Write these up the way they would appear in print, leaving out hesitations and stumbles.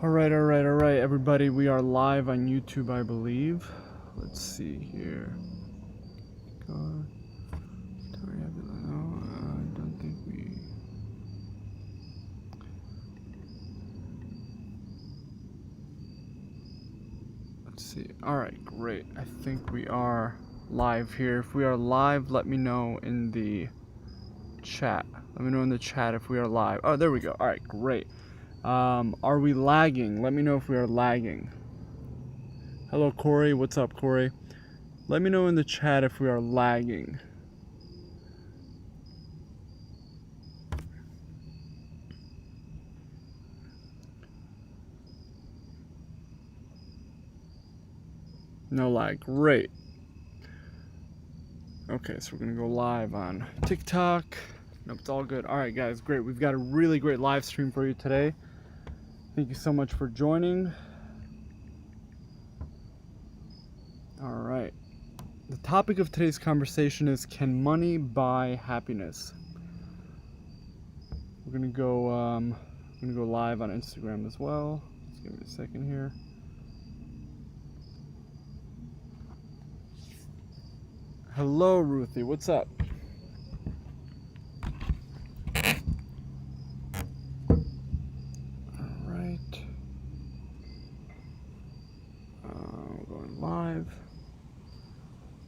All right, everybody. We are live on YouTube, I believe. Let's see here. God. No, I don't think we... Let's see. All right, great. I think we are live here. If we are live, let me know in the chat. Let me know in the chat if we are live. Oh, there we go. All right, great. Are we lagging? Let me know if we are lagging. Hello, Corey. What's up, Corey? Let me know in the chat if we are lagging. No lag. Great. Okay, so we're going to go live on TikTok. Nope, it's all good. All right, guys, great. We've got a really great live stream for you today. Thank you so much for joining. All right. The topic of today's conversation is, can money buy happiness? We're going to go live on Instagram as well. Just give me a second here. Hello, Ruthie. What's up? All right. We're going live.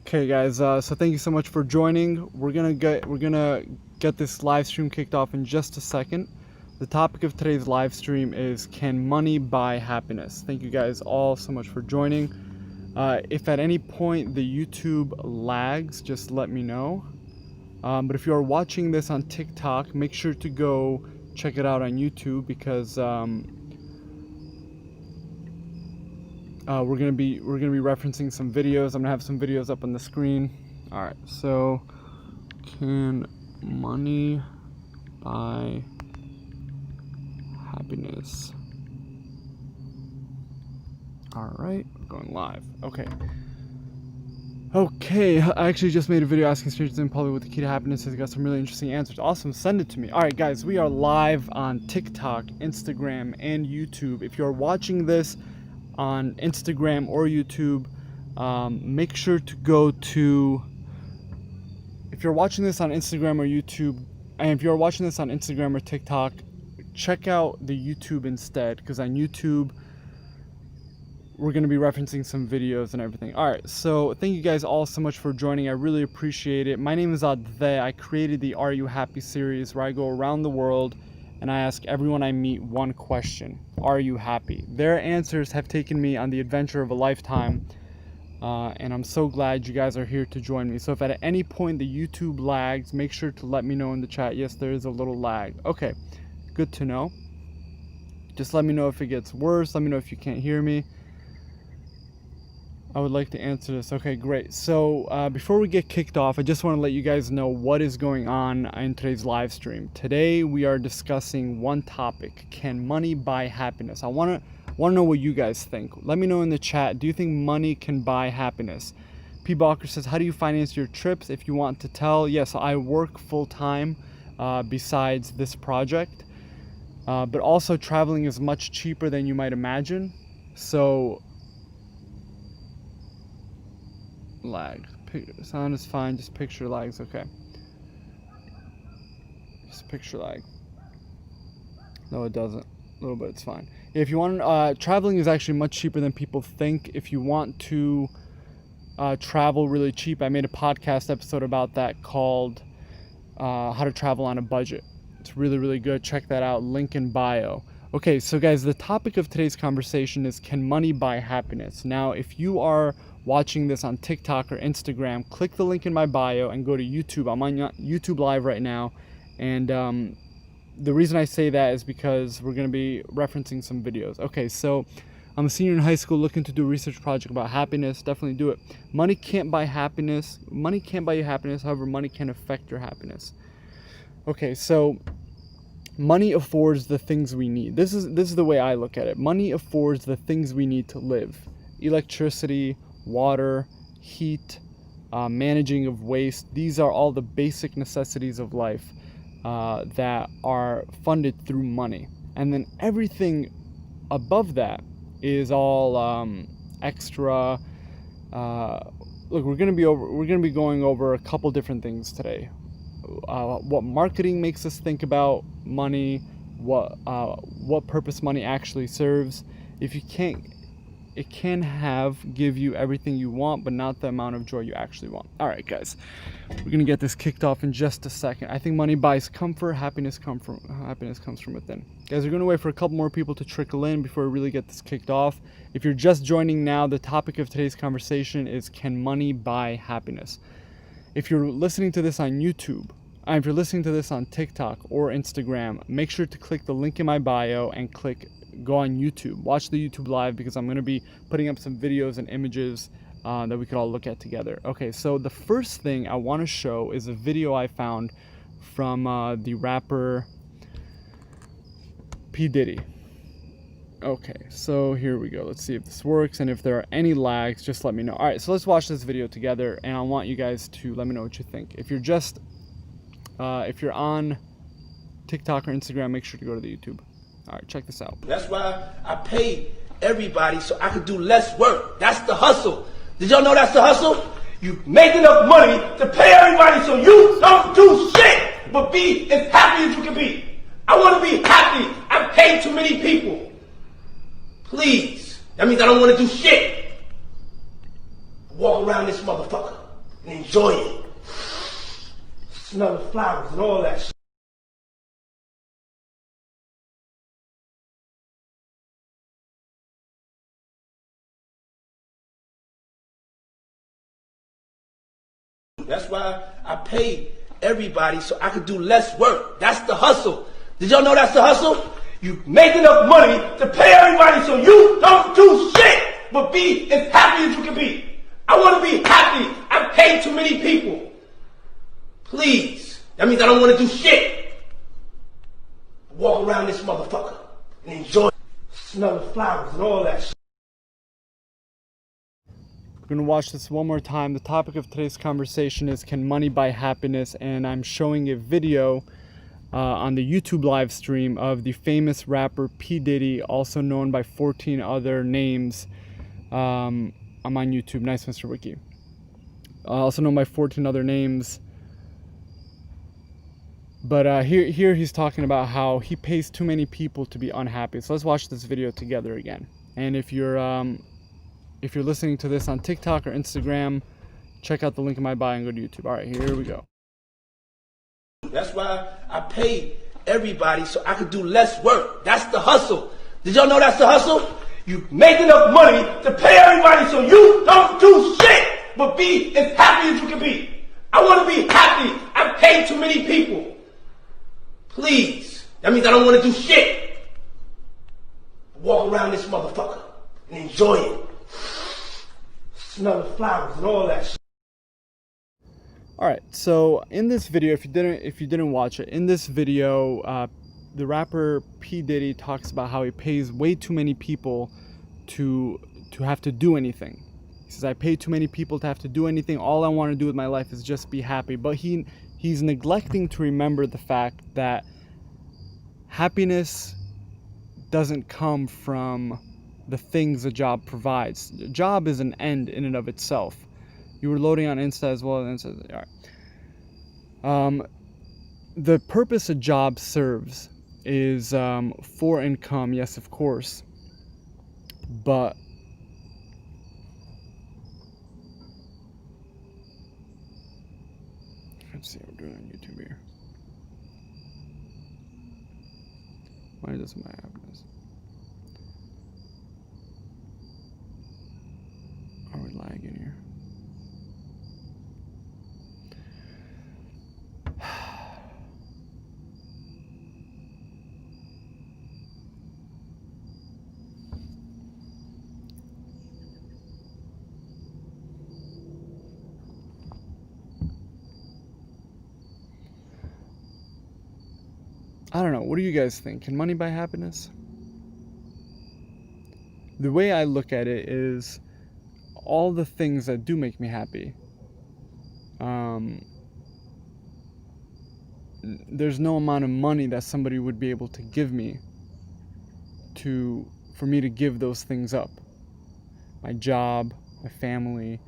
Okay, guys. So thank you so much for joining. We're gonna get this live stream kicked off in just a second. The topic of today's live stream is, can money buy happiness? Thank you guys all so much for joining. If at any point the YouTube lags, just let me know. But if you are watching this on TikTok, make sure to go check it out on YouTube, because we're gonna be referencing some videos. I'm gonna have some videos up on the screen. All right. So, can money buy happiness? All right, we're going live. Okay, I actually just made a video asking strangers in public what the key to happiness is. I got some really interesting answers. Awesome, send it to me. All right, guys, we are live on TikTok, Instagram, and YouTube. If you're watching this on Instagram or YouTube, make sure to go to... If you're watching this on Instagram or YouTube, and if you're watching this on Instagram or TikTok, check out the YouTube instead, because on YouTube, we're going to be referencing some videos and everything. All right, so thank you guys all so much for joining. I really appreciate it. My name is Adve. I created the Are You Happy series, where I go around the world and I ask everyone I meet one question: are you happy? Their answers have taken me on the adventure of a lifetime, and I'm so glad you guys are here to join me. So if at any point the YouTube lags, make sure to let me know in the chat. Yes, there is a little lag. Okay, good to know. Just let me know if it gets worse. Let me know if you can't hear me. I would like to answer this. Okay, great. So before we get kicked off, I just want to let you guys know what is going on in today's live stream. Today we are discussing one topic: can money buy happiness? I want to know what you guys think. Let me know in the chat. Do you think money can buy happiness? P. Balker says, how do you finance your trips? If you want to tell, yes, I work full time besides this project, but also traveling is much cheaper than you might imagine. So lag. Sound is fine, just picture lags. Okay. Just picture lag. No, it doesn't. A little bit, it's fine. If you want, traveling is actually much cheaper than people think. If you want to travel really cheap, I made a podcast episode about that called How to Travel on a Budget. It's really, really good. Check that out. Link in bio. Okay, so guys, the topic of today's conversation is, can money buy happiness? Now, if you are watching this on TikTok or Instagram, click the link in my bio and go to YouTube. I'm on YouTube Live right now, and the reason I say that is because we're going to be referencing some videos. Okay, so I'm a senior in high school looking to do a research project about happiness. Definitely do it. Money can't buy happiness. Money can't buy you happiness. However, money can affect your happiness. Okay, so money affords the things we need. This is the way I look at it. Money affords the things we need to live: electricity, water, heat, managing of waste. These are all the basic necessities of life that are funded through money. And then everything above that is all extra. Look, we're gonna be going over a couple different things today. What marketing makes us think about money, what purpose money actually serves. If you can't, it can give you everything you want, but not the amount of joy you actually want. All right, guys, we're gonna get this kicked off in just a second. I think money buys comfort. Happiness comes from within. Guys, we're gonna wait for a couple more people to trickle in before we really get this kicked off. If you're just joining now, the topic of today's conversation is, can money buy happiness? If you're listening to this on YouTube, if you're listening to this on TikTok or Instagram, make sure to click the link in my bio and go on YouTube. Watch the YouTube live, because I'm going to be putting up some videos and images that we could all look at together. Okay, so the first thing I want to show is a video I found from the rapper P. Diddy. Okay, so here we go. Let's see if this works, and if there are any lags, just let me know. All right, so let's watch this video together, and I want you guys to let me know what you think. If you're on TikTok or Instagram, make sure to go to the YouTube. All right, check this out. That's why I pay everybody so I could do less work. That's the hustle. Did y'all know that's the hustle? You make enough money to pay everybody so you don't do shit, but be as happy as you can be. I want to be happy. I've paid too many people. Please. That means I don't want to do shit. Walk around this motherfucker and enjoy it. Smell the flowers and all that shit. That's why I pay everybody so I could do less work. That's the hustle. Did y'all know that's the hustle? You make enough money to pay everybody so you don't do shit, but be as happy as you can be. I want to be happy. I've paid too many people. Please. That means I don't want to do shit. Walk around this motherfucker and enjoy it. Smell the flowers and all that shit. We're going to watch this one more time. The topic of today's conversation is, can money buy happiness? And I'm showing a video on the YouTube live stream of the famous rapper P. Diddy, also known by 14 other names. I'm on YouTube. Nice, Mr. Wiki. Also known by 14 other names. But here he's talking about how he pays too many people to be unhappy. So let's watch this video together again. And if you're listening to this on TikTok or Instagram, check out the link in my bio and go to YouTube. All right, here we go. That's why I pay everybody so I could do less work. That's the hustle. Did y'all know that's the hustle? You make enough money to pay everybody so you don't do shit, but be as happy as you can be. I want to be happy. I've paid too many people. Please. That means I don't want to do shit. Walk around this motherfucker and enjoy it. Smell the flowers and all that shit. All right, so in this video, if you didn't watch it, in this video, the rapper P. Diddy talks about how he pays way too many people to have to do anything. He says, I pay too many people to have to do anything. All I want to do with my life is just be happy. But he's neglecting to remember the fact that happiness doesn't come from the things a job provides. A job is an end in and of itself. You were loading on Insta as well. All right. The purpose a job serves is for income, yes, of course. But let's see what we're doing on YouTube here. Why doesn't my happiness? Are we lagging here? I don't know. What do you guys think? Can money buy happiness? The way I look at it is all the things that do make me happy. There's no amount of money that somebody would be able to give me for me to give those things up. My job, my family,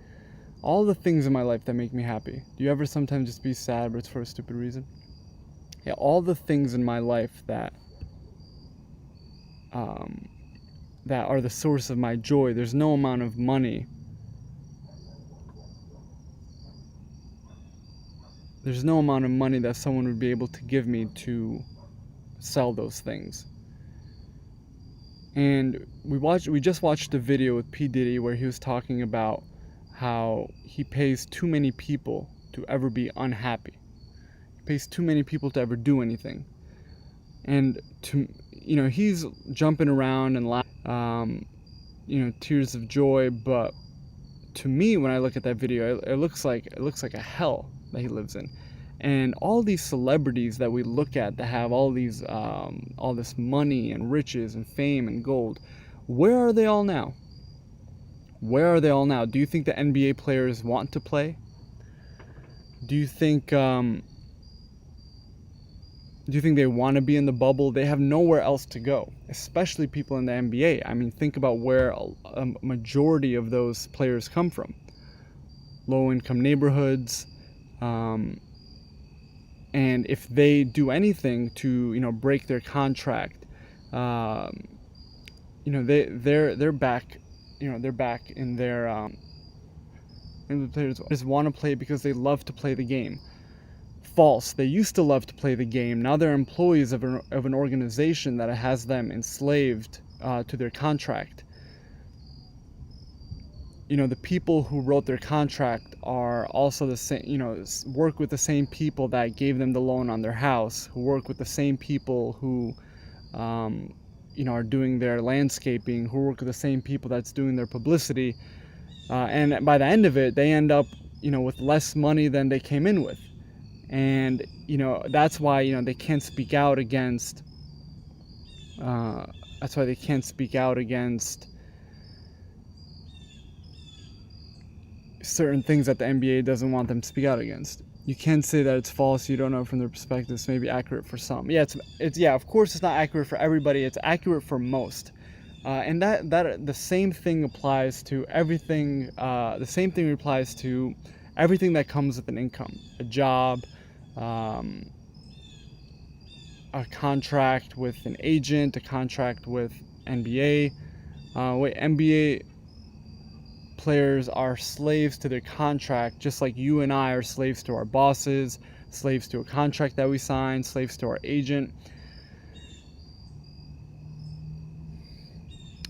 all the things in my life that make me happy. Do you ever sometimes just be sad, but it's for a stupid reason? Yeah, all the things in my life that that are the source of my joy. There's no amount of money. There's no amount of money that someone would be able to give me to sell those things. And we just watched a video with P. Diddy where he was talking about how he pays too many people to ever be unhappy. He pays too many people to ever do anything. And he's jumping around and laughing, tears of joy. But to me, when I look at that video, it looks like a hell that he lives in. And all these celebrities that we look at that have all this money and riches and fame and gold, where are they all now? Where are they all now? Do you think the NBA players want to play? Do you think they want to be in the bubble? They have nowhere else to go, especially people in the NBA. I mean, think about where a majority of those players come from. Low-income neighborhoods. And if they do anything to, break their contract, they're back. They're back in their. And the players just want to play because they love to play the game. False. They used to love to play the game. Now they're employees of an organization that has them enslaved to their contract. The people who wrote their contract are also the same, work with the same people that gave them the loan on their house, who work with the same people who, are doing their landscaping, who work with the same people that's doing their publicity. And by the end of it, they end up, with less money than they came in with. And, that's why, they can't speak out against, certain things that the NBA doesn't want them to speak out against. You can't say that it's false. You don't know from their perspective. It's maybe accurate for some. Yeah, it's of course it's not accurate for everybody. It's accurate for most. And that the same thing applies to everything. The same thing applies to everything that comes with an income, a job, a contract with an agent, a contract with NBA. NBA players are slaves to their contract, just like you and I are slaves to our bosses, slaves to a contract that we sign, slaves to our agent.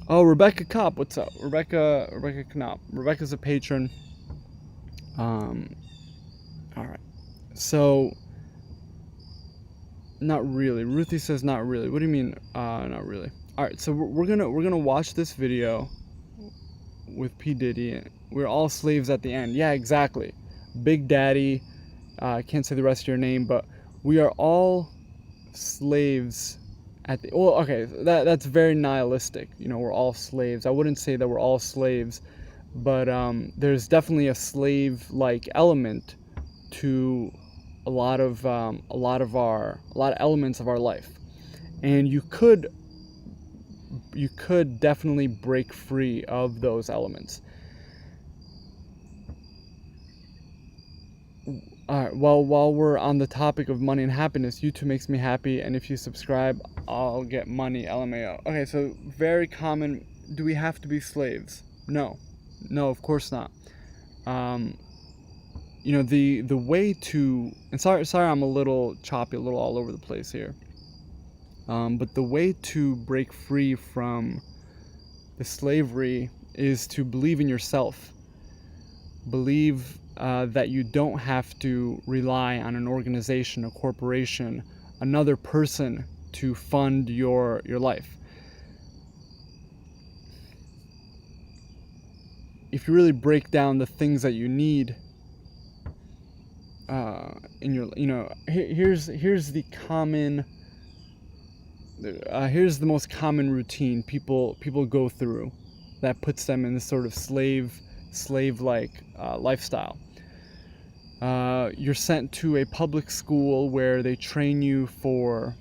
Oh, Rebecca Kopp, what's up? Rebecca Knopp. Rebecca's a patron. All right. So, not really. Ruthie says not really. What do you mean, not really? All right. So we're gonna watch this video with P. Diddy. We're all slaves at the end. Yeah, exactly. Big Daddy. I can't say the rest of your name, but we are all slaves at the. Well, okay, that's very nihilistic. We're all slaves. I wouldn't say that we're all slaves, but there's definitely a slave-like element to a lot of elements of our life, and you could definitely break free of those elements. All right, well, while we're on the topic of money and happiness, YouTube makes me happy, and if you subscribe, I'll get money, LMAO. Okay, so very common. Do we have to be slaves? No, of course not. The way to, and sorry I'm a little choppy, a little all over the place here. But the way to break free from the slavery is to believe in yourself. Believe that you don't have to rely on an organization, a corporation, another person to fund your life. If you really break down the things that you need in your, here's the common. Here's the most common routine people go through that puts them in this sort of slave-like lifestyle. You're sent to a public school where they train you for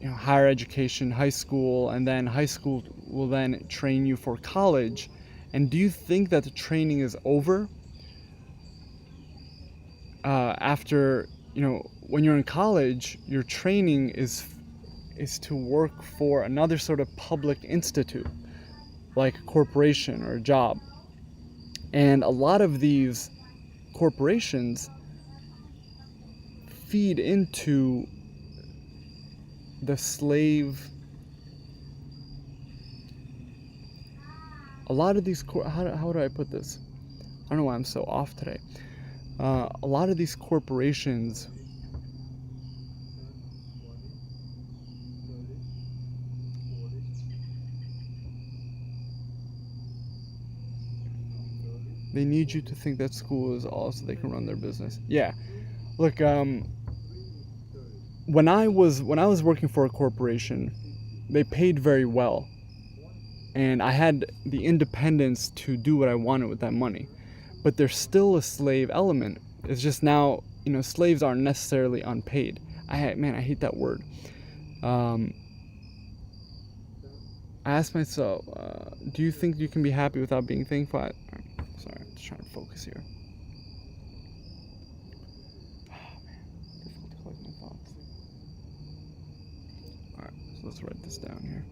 higher education, high school, and then high school will then train you for college. And do you think that the training is over after, when you're in college, your training is to work for another sort of public institute, like a corporation or a job. And a lot of these corporations feed into the slave. A lot of these how do I put this? I don't know why I'm so off today. A lot of these corporations they need you to think that school is all so they can run their business. Yeah. Look, when I was working for a corporation, they paid very well. And I had the independence to do what I wanted with that money. But there's still a slave element. It's just now, slaves aren't necessarily unpaid. I hate that word. I asked myself, do you think you can be happy without being thankful? Sorry, I'm just trying to focus here. Oh man, difficult to collect my thoughts. Alright, so let's write this down here.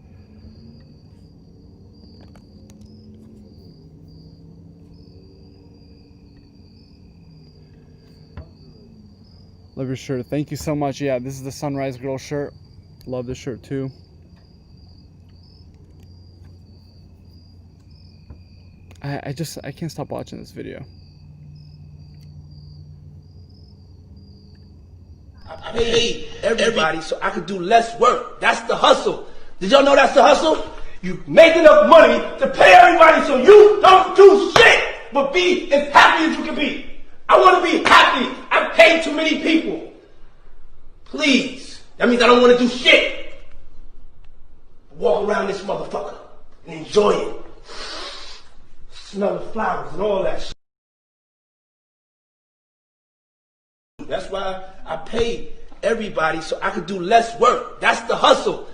Love your shirt. Thank you so much. Yeah, this is the Sunrise Girl shirt. Love this shirt too. I can't stop watching this video. I paid everybody so I could do less work. That's the hustle. Did y'all know that's the hustle? You make enough money to pay everybody so you don't do shit, but be as happy as you can be. I want to be happy. I've paid too many people. Please. That means I don't want to do shit. Walk around this motherfucker and enjoy it. Smell the flowers and all that shit. That's why I paid everybody so I could do less work. That's the hustle.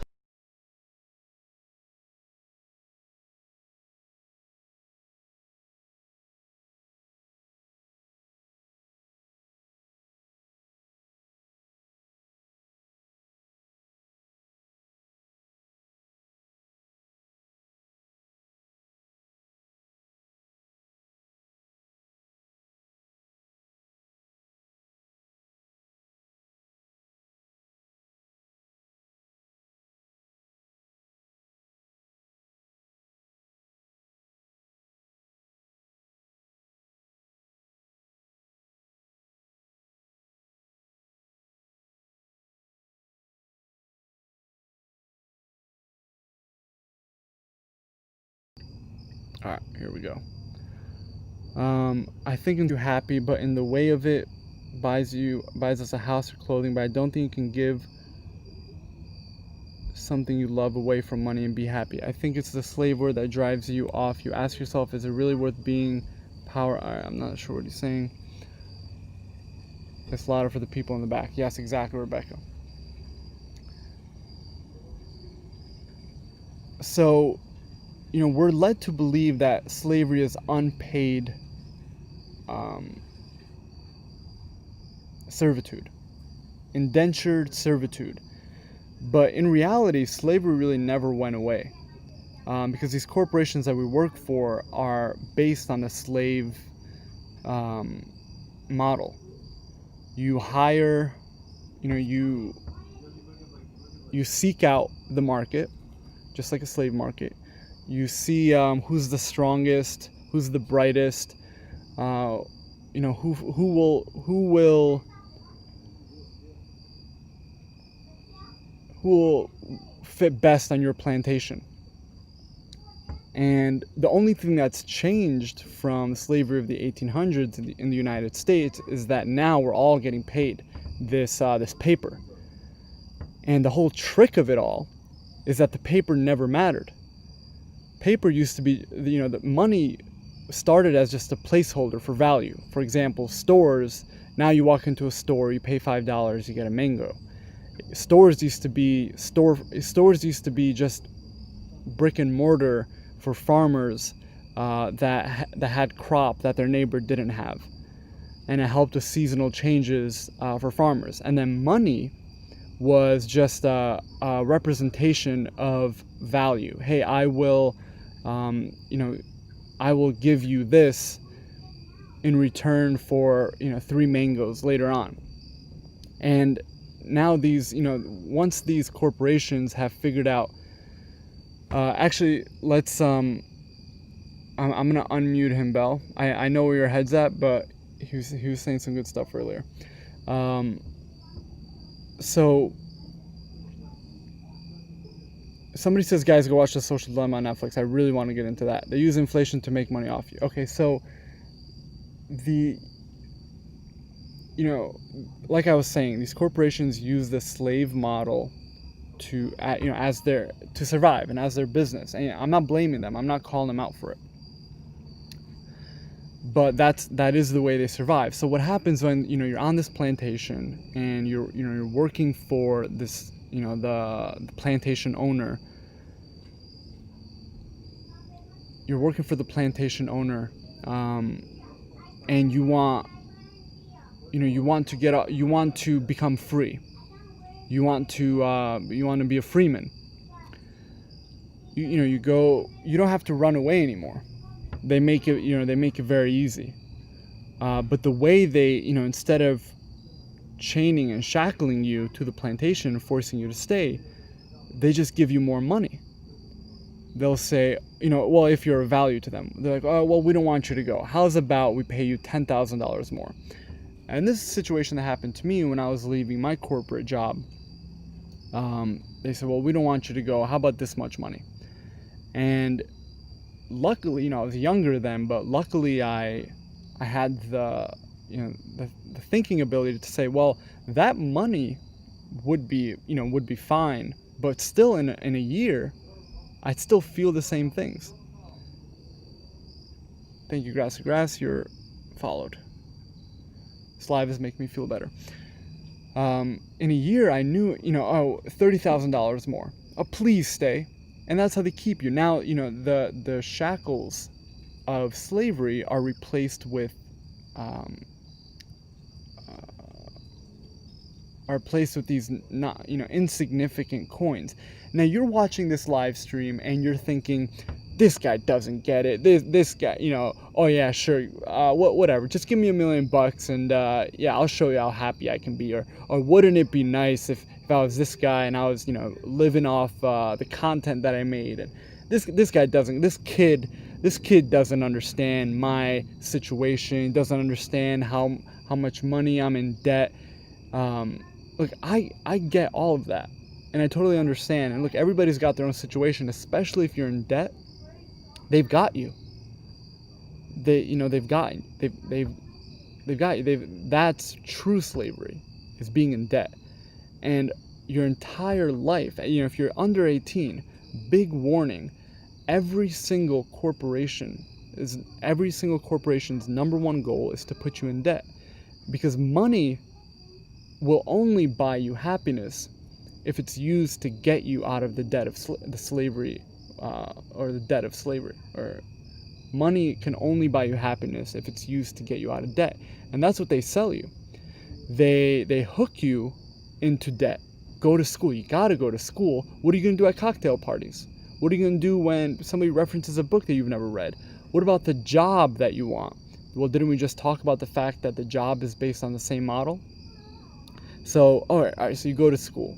Alright, here we go. I think I'm too happy, but in the way of it, buys us a house or clothing, but I don't think you can give something you love away from money and be happy. I think it's the slave word that drives you off. You ask yourself, is it really worth being power? I'm not sure what he's saying. It's louder for the people in the back. Yes, exactly, Rebecca. So, we're led to believe that slavery is unpaid servitude, indentured servitude. But in reality, slavery really never went away, because these corporations that we work for are based on the slave model. You hire, you seek out the market, just like a slave market. You see who's the strongest, who's the brightest, who will fit best on your plantation. And the only thing that's changed from slavery of the 1800s in the United States is that now we're all getting paid this paper. And the whole trick of it all is that the paper never mattered. Paper used to be, the money started as just a placeholder for value. For example, stores, now you walk into a store, you pay $5, you get a mango. Stores used to be just brick and mortar for farmers that had crop that their neighbor didn't have, and it helped with seasonal changes for farmers. And then money was just a representation of value. Hey, I will give you this in return for 3 mangoes later on. And now these, once these corporations have figured out, actually, let's I'm gonna unmute him, Bell. I know where your head's at, but he was saying some good stuff earlier. So somebody says, guys, go watch The Social Dilemma on Netflix. I really want to get into that. They use inflation to make money off you. Okay, so like I was saying, these corporations use the slave model to survive and as their business. And I'm not blaming them. I'm not calling them out for it. But that is the way they survive. So what happens when you're on this plantation and you're working for this the plantation owner. You're working for the plantation owner, and you want to become free. You want to be a freeman. You don't have to run away anymore. They make it very easy. But the way they, instead of chaining and shackling you to the plantation and forcing you to stay, they just give you more money. They'll say, well, if you're of value to them, they're like, oh, well, we don't want you to go. How's about we pay you $10,000 more? And this is a situation that happened to me when I was leaving my corporate job. They said, well, we don't want you to go. How about this much money? And luckily, I was younger then, but luckily I had the thinking ability to say, well, that money would be fine, but still in a year, I'd still feel the same things. Thank you, Grassy Grass. You're followed. This live is making me feel better. In a year, I knew, $30,000 more. Oh, please stay. And that's how they keep you. Now, the shackles of slavery are replaced with these not insignificant coins. Now you're watching this live stream and you're thinking, this guy doesn't get it. This guy, oh yeah, sure, whatever. Just give me $1 million and yeah, I'll show you how happy I can be. Or wouldn't it be nice if I was this guy and I was living off the content that I made? And this guy doesn't. This kid doesn't understand my situation. Doesn't understand how much money I'm in debt. Look, I get all of that, and I totally understand. And look, everybody's got their own situation, especially if you're in debt. They've got you. They've got you. That's true slavery, is being in debt. And your entire life, if you're under 18, big warning, every single corporation's number one goal is to put you in debt, because money will only buy you happiness if it's used to get you out of the debt of slavery, or the debt of slavery. Or money can only buy you happiness if it's used to get you out of debt, and that's what they sell you. They hook you into debt. Go to school. You gotta go to school. What are you gonna do at cocktail parties? What are you gonna do when somebody references a book that you've never read? What about the job that you want? Well, didn't we just talk about the fact that the job is based on the same model? So, all right, so you go to school.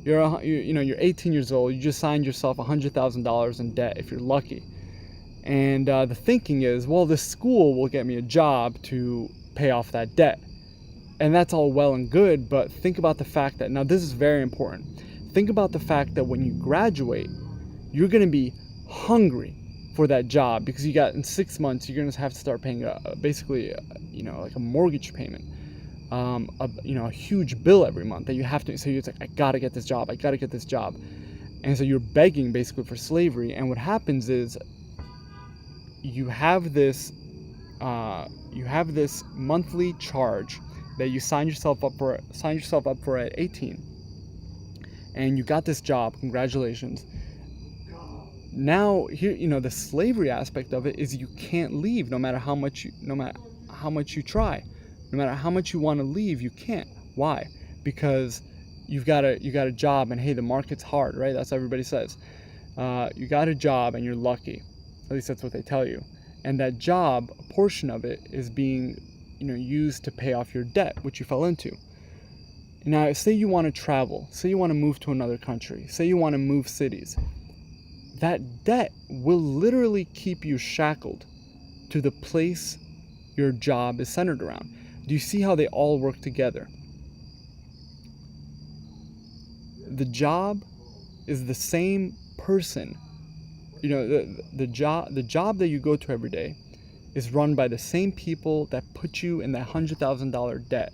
You're 18 years old. You just signed yourself $100,000 in debt if you're lucky. And the thinking is, well, this school will get me a job to pay off that debt. And that's all well and good, but think about the fact that, now this is very important. Think about the fact that when you graduate, you're going to be hungry for that job, because in 6 months, you're going to have to start paying basically like a mortgage payment. A huge bill every month that you have to, so you're like, I gotta get this job, and so you're begging basically for slavery. And what happens is you have this monthly charge that you sign yourself up for at 18, and you got this job. Congratulations. Now here, the slavery aspect of it is you can't leave no matter how much you try. No matter how much you want to leave, you can't. Why? Because you got a job, and hey, the market's hard, right? That's what everybody says. You got a job and you're lucky. At least that's what they tell you. And that job, a portion of it is being, used to pay off your debt, which you fell into. Now, say you want to travel, say you want to move to another country, say you want to move cities. That debt will literally keep you shackled to the place your job is centered around. Do you see how they all work together? The job is the same person. The job that you go to every day is run by the same people that put you in that $100,000 debt,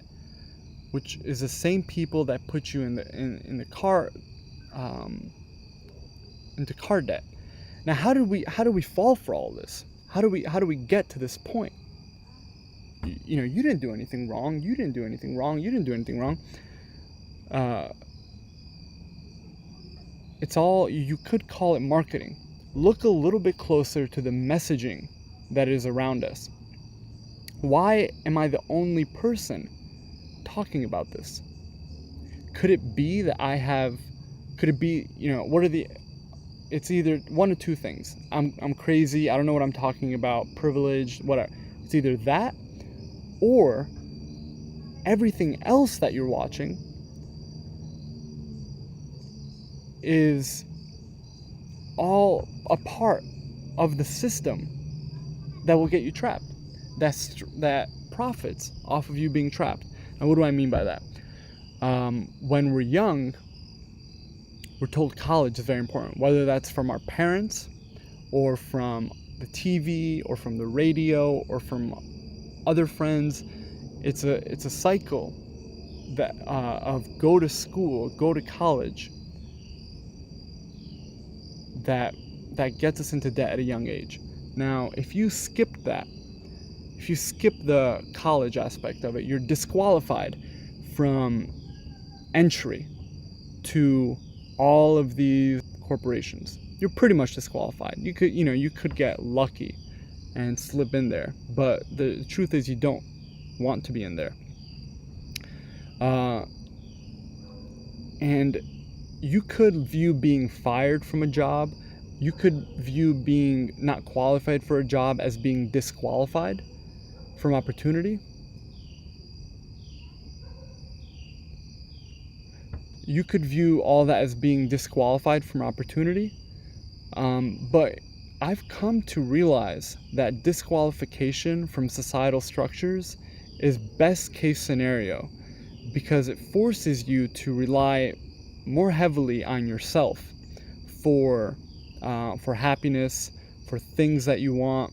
which is the same people that put you into car debt. Now, how do we fall for all this? How do we get to this point? You didn't do anything wrong. You didn't do anything wrong. You didn't do anything wrong. It's all, you could call it marketing. Look a little bit closer to the messaging that is around us. Why am I the only person talking about this? Could it be that it's either one of two things. I'm crazy, I don't know what I'm talking about, privileged, whatever. It's either that, or everything else that you're watching is all a part of the system that will get you trapped, that profits off of you being trapped. Now, what do I mean by that? When we're young, we're told college is very important, whether that's from our parents or from the TV or from the radio or from other friends. It's a cycle that of go to school, go to college, that gets us into debt at a young age. Now, if you skip that, if you skip the college aspect of it, you're disqualified from entry to all of these corporations. You're pretty much disqualified. You could get lucky and slip in there, but the truth is you don't want to be in there. And you could view being fired from a job, you could view being not qualified for a job as being disqualified from opportunity. You could view all that as being disqualified from opportunity. But I've come to realize that disqualification from societal structures is best case scenario, because it forces you to rely more heavily on yourself for happiness, for things that you want.